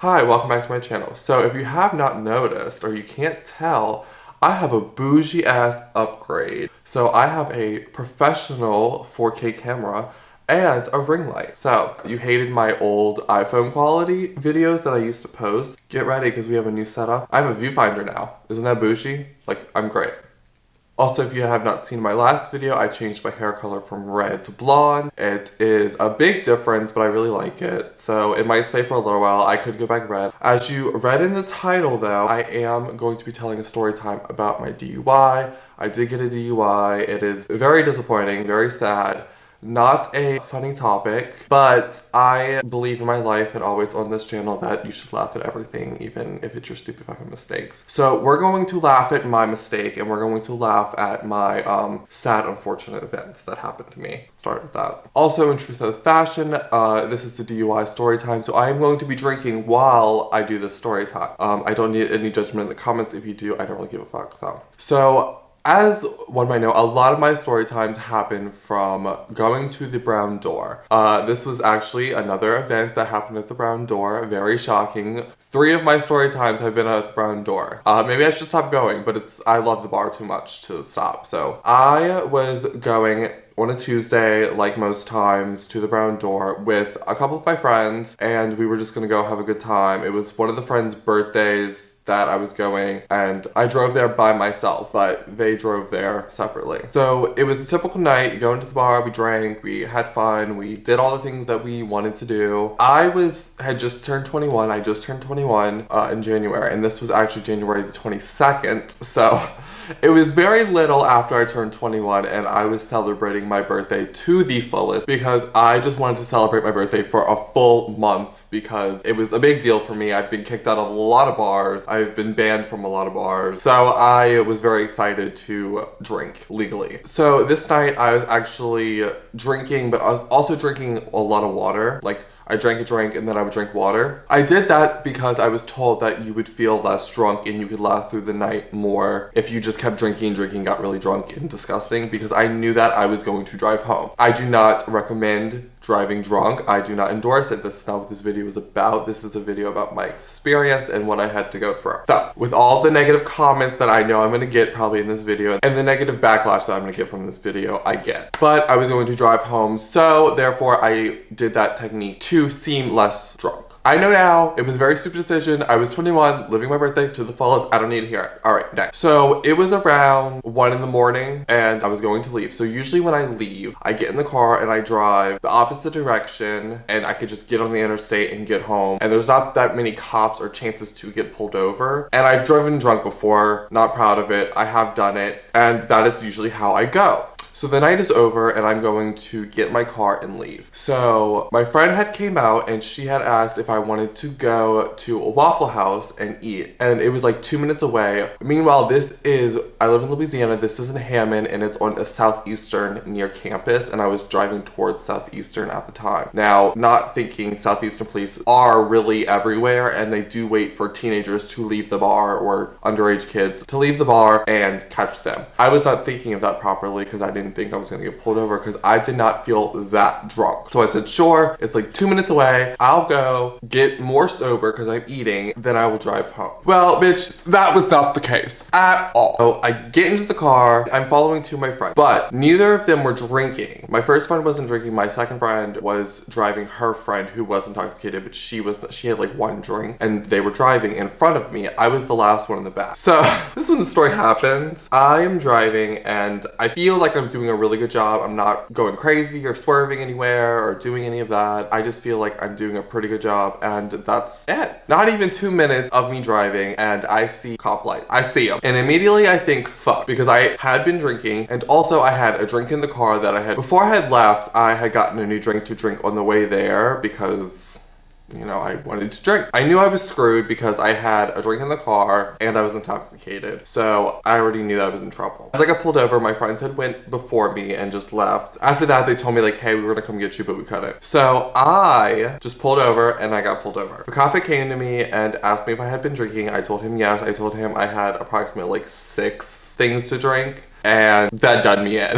Hi, welcome back to my channel. So if you have not noticed or you can't tell, I have a bougie ass upgrade. So I have a professional 4K camera and a ring light. So you hated my old iPhone quality videos that I used to post? Get ready because we have a new setup. I have a viewfinder now. Isn't that bougie? Like, I'm great. Also, if you have not seen my last video, I changed my hair color from red to blonde. It is a big difference, but I really like it. So it might stay for a little while. I could go back red. As you read in the title though, I am going to be telling a story time about my DUI. I did get a DUI. It is very disappointing, very sad. Not a funny topic, but I believe in my life and always on this channel that you should laugh at everything, even if it's your stupid fucking mistakes. So we're going to laugh at my mistake and we're going to laugh at my sad, unfortunate events that happened to me. Start with that. Also, in true South fashion, this is a DUI story time, so I am going to be drinking while I do this story time. I don't need any judgment in the comments. If you do, I don't really give a fuck though. So, as one might know, a lot of my story times happen from going to the brown door. This was actually another event that happened at the brown door. Very shocking. 3 of my story times have been at the brown door. Maybe I should stop going, but I love the bar too much to stop. So I was going on a Tuesday, like most times, to the brown door with a couple of my friends, and we were just gonna go have a good time. It was one of the friends' birthdays that I was going, and I drove there by myself, but they drove there separately. So it was a typical night. You go into the bar, we drank, we had fun, we did all the things that we wanted to do. I had just turned 21. I just turned 21 in January, and this was actually January the 22nd. So it was very little after I turned 21 and I was celebrating my birthday to the fullest because I just wanted to celebrate my birthday for a full month because it was a big deal for me. I've been kicked out of a lot of bars. I've been banned from a lot of bars. So I was very excited to drink legally. So this night I was actually drinking, but I was also drinking a lot of water. Like, I drank a drink and then I would drink water. I did that because I was told that you would feel less drunk and you could last through the night more if you just kept drinking, got really drunk and disgusting, because I knew that I was going to drive home. I do not recommend driving drunk. I do not endorse it. This is not what this video is about. This is a video about my experience and what I had to go through. So, with all the negative comments that I know I'm gonna get probably in this video, and the negative backlash that I'm gonna get from this video, I get. But I was going to drive home, so therefore I did that technique to seem less drunk. I know now, it was a very stupid decision. I was 21, living my birthday to the fullest. I don't need to hear it. All right, next. So it was around 1 in the morning and I was going to leave. So usually when I leave, I get in the car and I drive the opposite direction and I could just get on the interstate and get home. And there's not that many cops or chances to get pulled over. And I've driven drunk before, not proud of it. I have done it. And that is usually how I go. So the night is over and I'm going to get my car and leave. So my friend had came out and she had asked if I wanted to go to a Waffle House and eat. And it was like 2 minutes away. Meanwhile, I live in Louisiana, this is in Hammond and it's on a southeastern near campus, and I was driving towards southeastern at the time. Now, not thinking southeastern police are really everywhere and they do wait for teenagers to leave the bar or underage kids to leave the bar and catch them. I was not thinking of that properly because I didn't think I was gonna get pulled over because I did not feel that drunk. So I said, sure, it's like 2 minutes away. I'll go get more sober because I'm eating, then I will drive home. Well, bitch, that was not the case at all. So I get into the car, I'm following 2 of my friends, but neither of them were drinking. My first friend wasn't drinking, my second friend was driving her friend who was intoxicated, but she had like 1 drink and they were driving in front of me. I was the last one in the back. So this is when the story happens. I am driving and I feel like I'm doing a really good job. I'm not going crazy or swerving anywhere or doing any of that. I just feel like I'm doing a pretty good job, and that's it. Not even 2 minutes of me driving and I see cop light. I see him. And immediately I think, fuck, because I had been drinking and also I had a drink in the car that before I had left, I had gotten a new drink to drink on the way there because, you know, I wanted to drink. I knew I was screwed because I had a drink in the car and I was intoxicated. So I already knew that I was in trouble. As I got pulled over, my friends had went before me and just left. After that, they told me like, hey, we were gonna come get you, but we couldn't. So I just pulled over and I got pulled over. The cop came to me and asked me if I had been drinking. I told him yes. I told him I had approximately like 6 things to drink. and that done me in.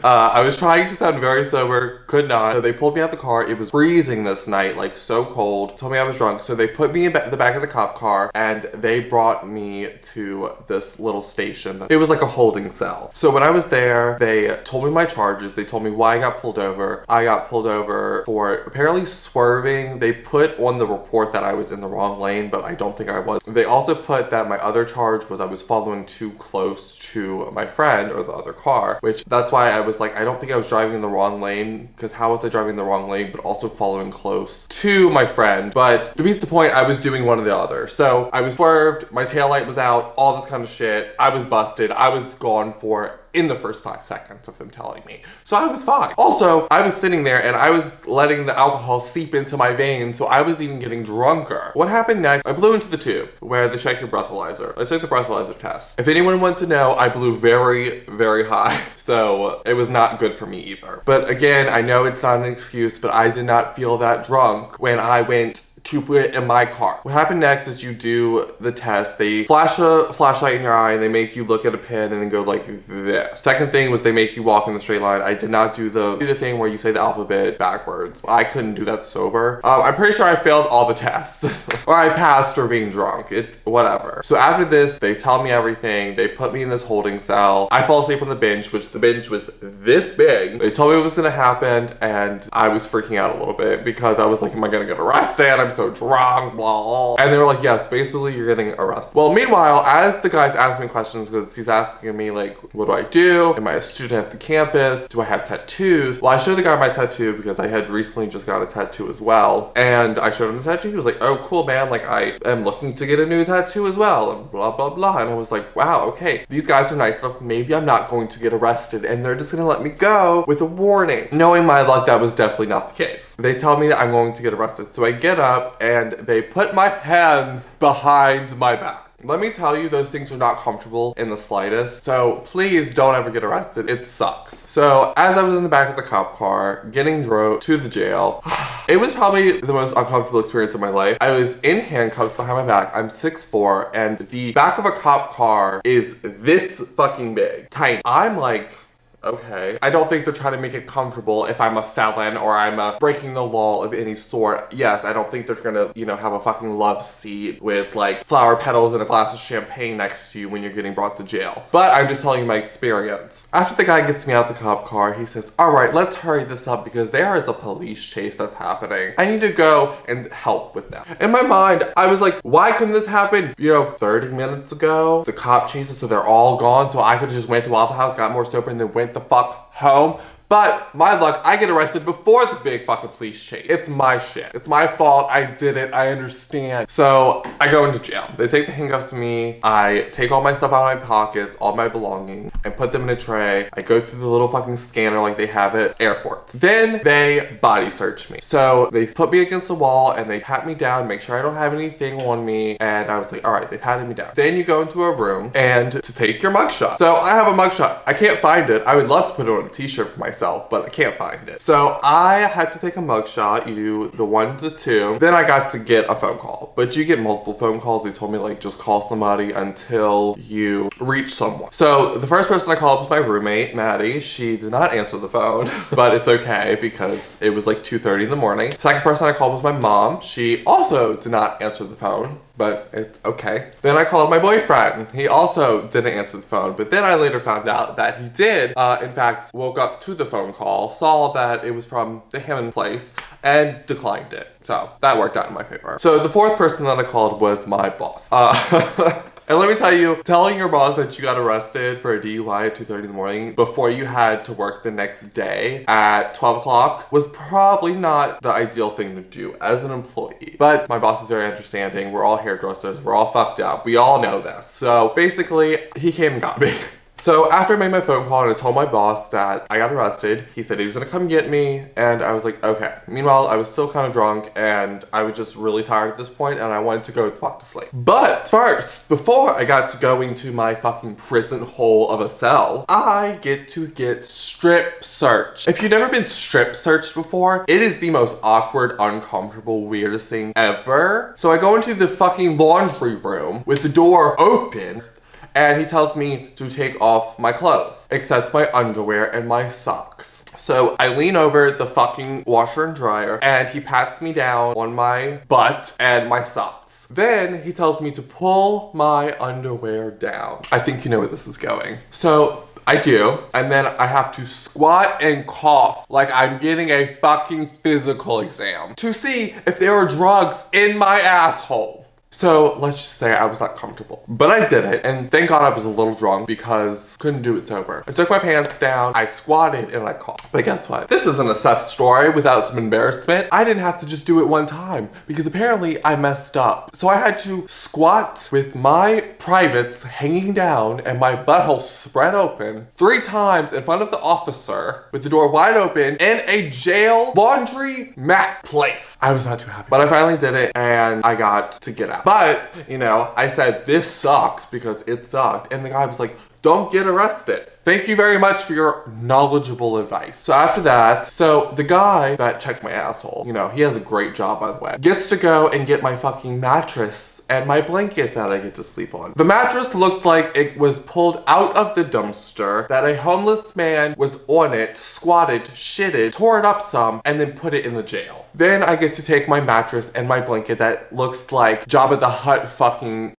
I was trying to sound very sober, could not. So they pulled me out the car. It was freezing this night, like so cold. Told me I was drunk. So they put me in the back of the cop car and they brought me to this little station. It was like a holding cell. So when I was there, they told me my charges. They told me why I got pulled over. I got pulled over for apparently swerving. They put on the report that I was in the wrong lane, but I don't think I was. They also put that my other charge was I was following too close to my friend or the other car, which that's why I was like, I don't think I was driving in the wrong lane, because how was I driving in the wrong lane but also following close to my friend? But to be the point, I was doing one or the other. So I was swerved, my taillight was out, all this kind of shit. I was busted. I was gone for in the first 5 seconds of them telling me. So I was fine. Also, I was sitting there and I was letting the alcohol seep into my veins, so I was even getting drunker. What happened next? I blew into the tube where they check your breathalyzer. I took the breathalyzer test. If anyone wants to know, I blew very, very high. So it was not good for me either. But again, I know it's not an excuse, but I did not feel that drunk when I went to put it in my car. What happened next is you do the test. They flash a flashlight in your eye and they make you look at a pen and then go like this. Second thing was they make you walk in the straight line. I did not do the thing where you say the alphabet backwards. I couldn't do that sober. I'm pretty sure I failed all the tests or I passed for being drunk. Whatever. So after this, they tell me everything. They put me in this holding cell. I fall asleep on the bench, which the bench was this big. They told me what was gonna happen and I was freaking out a little bit because I was like, am I gonna get arrested? I'm so drunk, blah. And they were like, yes, basically you're getting arrested. Well, meanwhile, as the guys ask me questions, because he's asking me like, what do I do? Am I a student at the campus? Do I have tattoos? Well, I showed the guy my tattoo because I had recently just got a tattoo as well. And I showed him the tattoo. He was like, oh, cool, man. Like, I am looking to get a new tattoo as well, and blah, blah, blah. And I was like, wow, okay. These guys are nice enough. Maybe I'm not going to get arrested and they're just gonna let me go with a warning. Knowing my luck, that was definitely not the case. They tell me that I'm going to get arrested. So I get up and they put my hands behind my back. Let me tell you, those things are not comfortable in the slightest. So please don't ever get arrested. It sucks. So as I was in the back of the cop car, getting drove to the jail, it was probably the most uncomfortable experience of my life. I was in handcuffs behind my back. I'm 6'4", and the back of a cop car is this fucking big. Tiny. I'm like, okay. I don't think they're trying to make it comfortable if I'm a felon or I'm breaking the law of any sort. Yes, I don't think they're gonna, have a fucking love seat with like flower petals and a glass of champagne next to you when you're getting brought to jail. But I'm just telling you my experience. After the guy gets me out the cop car, he says, all right, let's hurry this up because there is a police chase that's happening. I need to go and help with that. In my mind, I was like, why couldn't this happen, 30 minutes ago? The cop chases, so they're all gone, so I could have just went to Waffle House, got more sober, and then went the fuck home. But my luck, I get arrested before the big fucking police chase. It's my shit. It's my fault. I did it. I understand. So I go into jail. They take the handcuffs to me. I take all my stuff out of my pockets, all my belongings, and put them in a tray. I go through the little fucking scanner like they have at airports. Then they body search me. So they put me against the wall and they pat me down, make sure I don't have anything on me. And I was like, all right, they patted me down. Then you go into a room and to take your mugshot. So I have a mugshot. I can't find it. I would love to put it on a t-shirt for myself, but I can't find it. So I had to take a mugshot. You do the 1 to 2. Then I got to get a phone call, but you get multiple phone calls. They told me like just call somebody until you reach someone. So the first person I called was my roommate, Maddie. She did not answer the phone, but it's okay because it was like 2:30 in the morning. Second person I called was my mom. She also did not answer the phone, but it's okay. Then I called my boyfriend. He also didn't answer the phone, but then I later found out that he did, in fact, woke up to the phone call, saw that it was from the Hammond place, and declined it. So that worked out in my favor. So the fourth person that I called was my boss. And let me tell you, telling your boss that you got arrested for a DUI at 2:30 in the morning before you had to work the next day at 12 o'clock was probably not the ideal thing to do as an employee. But my boss is very understanding. We're all hairdressers. We're all fucked up. We all know this. So basically, he came and got me. So after I made my phone call and I told my boss that I got arrested, he said he was gonna come get me, and I was like, okay. Meanwhile, I was still kind of drunk and I was just really tired at this point and I wanted to go fuck to sleep. But first, before I got to going to my fucking prison hole of a cell, I get to get strip searched. If you've never been strip searched before, it is the most awkward, uncomfortable, weirdest thing ever. So I go into the fucking laundry room with the door open, and he tells me to take off my clothes, except my underwear and my socks. So I lean over the fucking washer and dryer, and he pats me down on my butt and my socks. Then he tells me to pull my underwear down. I think you know where this is going. So I do, and then I have to squat and cough like I'm getting a fucking physical exam to see if there are drugs in my asshole. So let's just say I was not comfortable. But I did it, and thank God I was a little drunk because couldn't do it sober. I took my pants down, I squatted, and I coughed. But guess what? This isn't a Seth story without some embarrassment. I didn't have to just do it one time because apparently I messed up. So I had to squat with my privates hanging down and my butthole spread open 3 times in front of the officer with the door wide open in a jail laundry mat place. I was not too happy. But I finally did it, and I got to get out. But, you know, I said, this sucks because it sucked. And the guy was like, don't get arrested. Thank you very much for your knowledgeable advice. So after that, the guy that checked my asshole, you know, he has a great job, by the way, gets to go and get my fucking mattress and my blanket that I get to sleep on. The mattress looked like it was pulled out of the dumpster, that a homeless man was on it, squatted, shitted, tore it up some, and then put it in the jail. Then I get to take my mattress and my blanket that looks like Jabba the Hutt fucking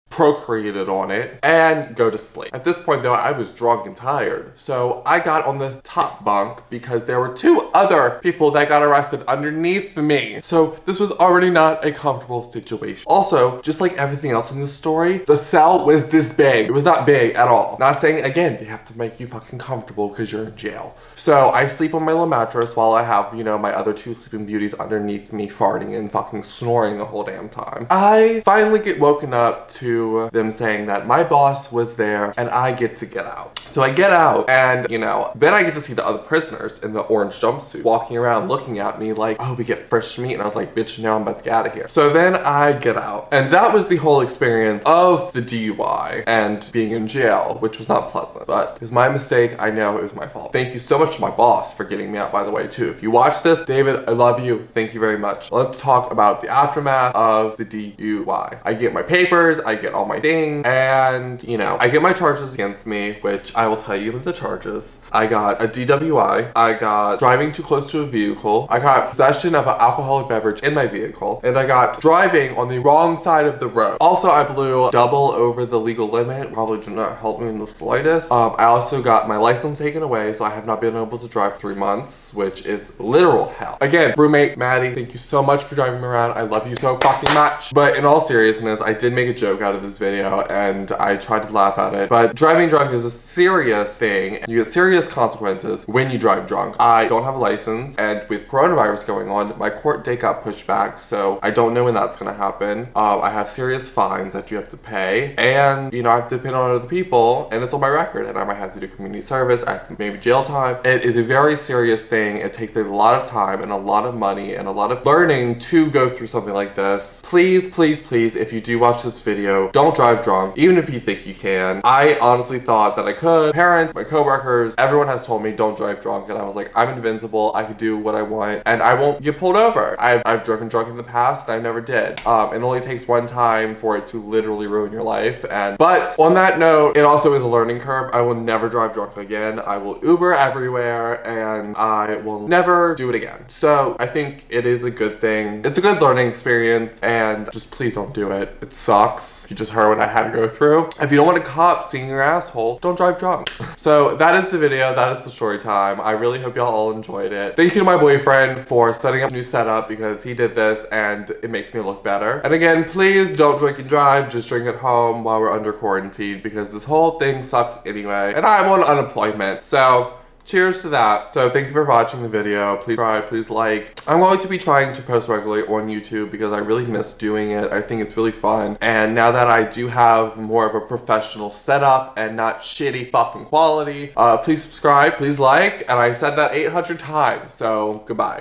procreated on it and go to sleep. At this point though, I was drunk and tired. So I got on the top bunk because there were 2 other people that got arrested underneath me. So this was already not a comfortable situation. Also, just like everything else in this story, the cell was this big. It was not big at all. Not saying, again, they have to make you fucking comfortable because you're in jail. So I sleep on my little mattress while I have, you know, my other 2 sleeping beauties underneath me farting and fucking snoring the whole damn time. I finally get woken up to them saying that my boss was there and I get to get out. So I get out, and, you know, then I get to see the other prisoners in the orange jumpsuit walking around looking at me like, oh, we get fresh meat. And I was like, bitch, now I'm about to get out of here. So then I get out, and that was the whole experience of the DUI and being in jail, which was not pleasant, but it was my mistake. I know it was my fault. Thank you so much to my boss for getting me out, by the way, too. If you watch this, David, I love you. Thank you very much. Let's talk about the aftermath of the DUI. I get my papers, I get all my things, and, you know, I get my charges against me, which I will tell you the charges. I got a DWI, I got driving too close to a vehicle, I got possession of an alcoholic beverage in my vehicle, and I got driving on the wrong side of the road. Also, I blew double over the legal limit, probably did not help me in the slightest. I also got my license taken away, so I have not been able to drive 3 months, which is literal hell. Again, roommate Maddie, thank you so much for driving me around. I love you so fucking much. But in all seriousness, I did make a joke out of this video, and I tried to laugh at it. But driving drunk is a serious thing. You get serious consequences when you drive drunk. I don't have a license, and with coronavirus going on, my court date got pushed back, so I don't know when that's gonna happen. I have serious fines that you have to pay, and, you know, I have to depend on other people, and it's on my record, and I might have to do community service, I have to maybe jail time. It is a very serious thing. It takes a lot of time and a lot of money and a lot of learning to go through something like this. Please, please, please, if you do watch this video, don't drive drunk, even if you think you can. I honestly thought that I could. Parents, my coworkers, everyone has told me don't drive drunk, and I was like, I'm invincible, I can do what I want, and I won't get pulled over. I've driven drunk in the past, and I never did. It only takes one time for it to literally ruin your life. But on that note, it also is a learning curve. I will never drive drunk again. I will Uber everywhere, and I will never do it again. So I think it is a good thing. It's a good learning experience, and just please don't do it. It sucks. You just heard what I had to go through. If you don't want a cop seeing your asshole, don't drive drunk. So that is the video. That is the story time. I really hope y'all all enjoyed it. Thank you to my boyfriend for setting up a new setup because he did this and it makes me look better. And again, please don't drink and drive. Just drink at home while we're under quarantine because this whole thing sucks anyway. And I'm on unemployment. So cheers to that. So thank you for watching the video. Please subscribe, please like. I'm going to be trying to post regularly on YouTube because I really miss doing it. I think it's really fun. And now that I do have more of a professional setup and not shitty fucking quality, please subscribe, please like. And I said that 800 times, so goodbye.